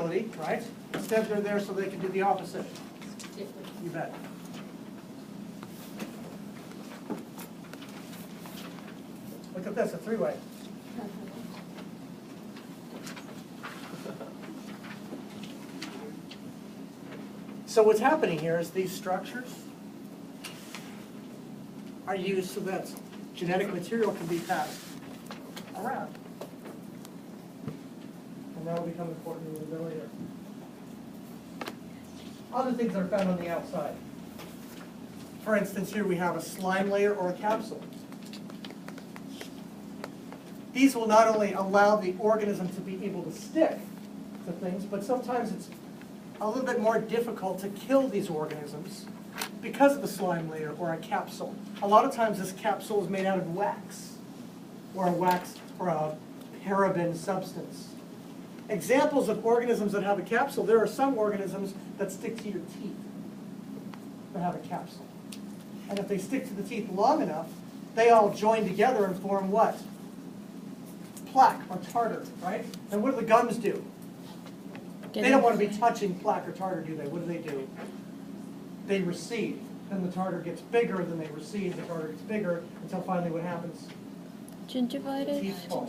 motility, right? Instead, they're there so they can do the opposite. You bet. Look at this, a three-way. So what's happening here is these structures are used so that genetic material can be passed around. And that will become important a little bit later. Other things that are found on the outside. For instance, here we have a slime layer or a capsule. These will not only allow the organism to be able to stick to things, but sometimes it's a little bit more difficult to kill these organisms because of the slime layer or a capsule. A lot of times this capsule is made out of wax or a paraben substance. Examples of organisms that have a capsule, there are some organisms that stick to your teeth that have a capsule. And if they stick to the teeth long enough, they all join together and form what? Plaque or tartar, right? And what do the gums do? They don't want to be touching plaque or tartar, do they? What do? They recede. Then the tartar gets bigger, then they recede, the tartar gets bigger, until finally what happens? Gingivitis. Teeth fall.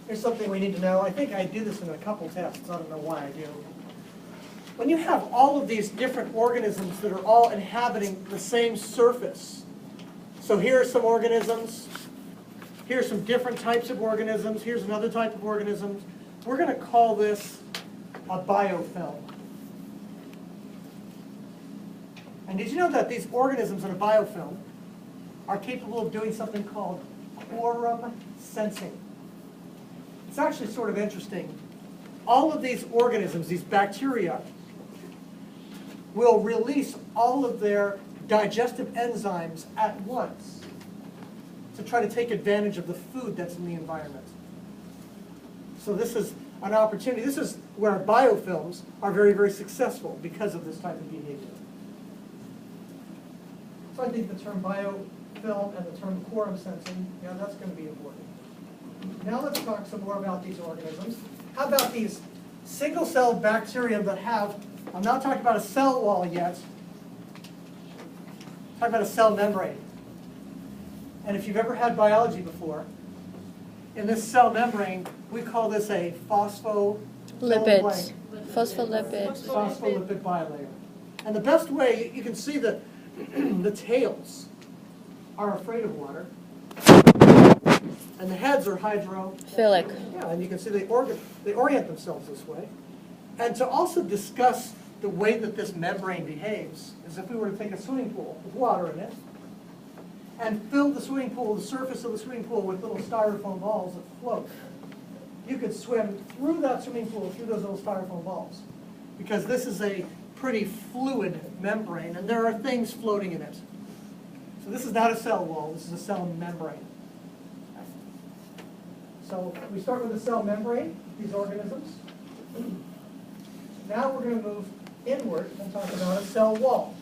Here's something we need to know. I think I do this in a couple tests. I don't know why I do. When you have all of these different organisms that are all inhabiting the same surface, so here are some organisms, here's some different types of organisms, here's another type of organisms. We're going to call this a biofilm. And did you know that these organisms in a biofilm are capable of doing something called quorum sensing? It's actually sort of interesting. All of these organisms, these bacteria, will release all of their digestive enzymes at once to try to take advantage of the food that's in the environment. So this is an opportunity. This is where biofilms are very, very successful because of this type of behavior. So I think the term biofilm and the term quorum sensing, yeah, that's going to be important. Now let's talk some more about these organisms. How about these single-celled bacteria that have, I'm not talking about a cell wall yet, I'm talking about a cell membrane. And if you've ever had biology before, in this cell membrane, we call this a Lipids. Phospholipid. Phospholipid bilayer. And the best way, you can see that the tails are afraid of water, and the heads are hydrophilic. Yeah, and you can see they orient themselves this way. And to also discuss the way that this membrane behaves is if we were to take a swimming pool with water in it and fill the swimming pool, the surface of the swimming pool with little styrofoam balls that float. You could swim through that swimming pool, through those little styrofoam balls, because this is a pretty fluid membrane, and there are things floating in it. So this is not a cell wall, this is a cell membrane. So we start with the cell membrane, these organisms. Now we're going to move inward and talk about a cell wall.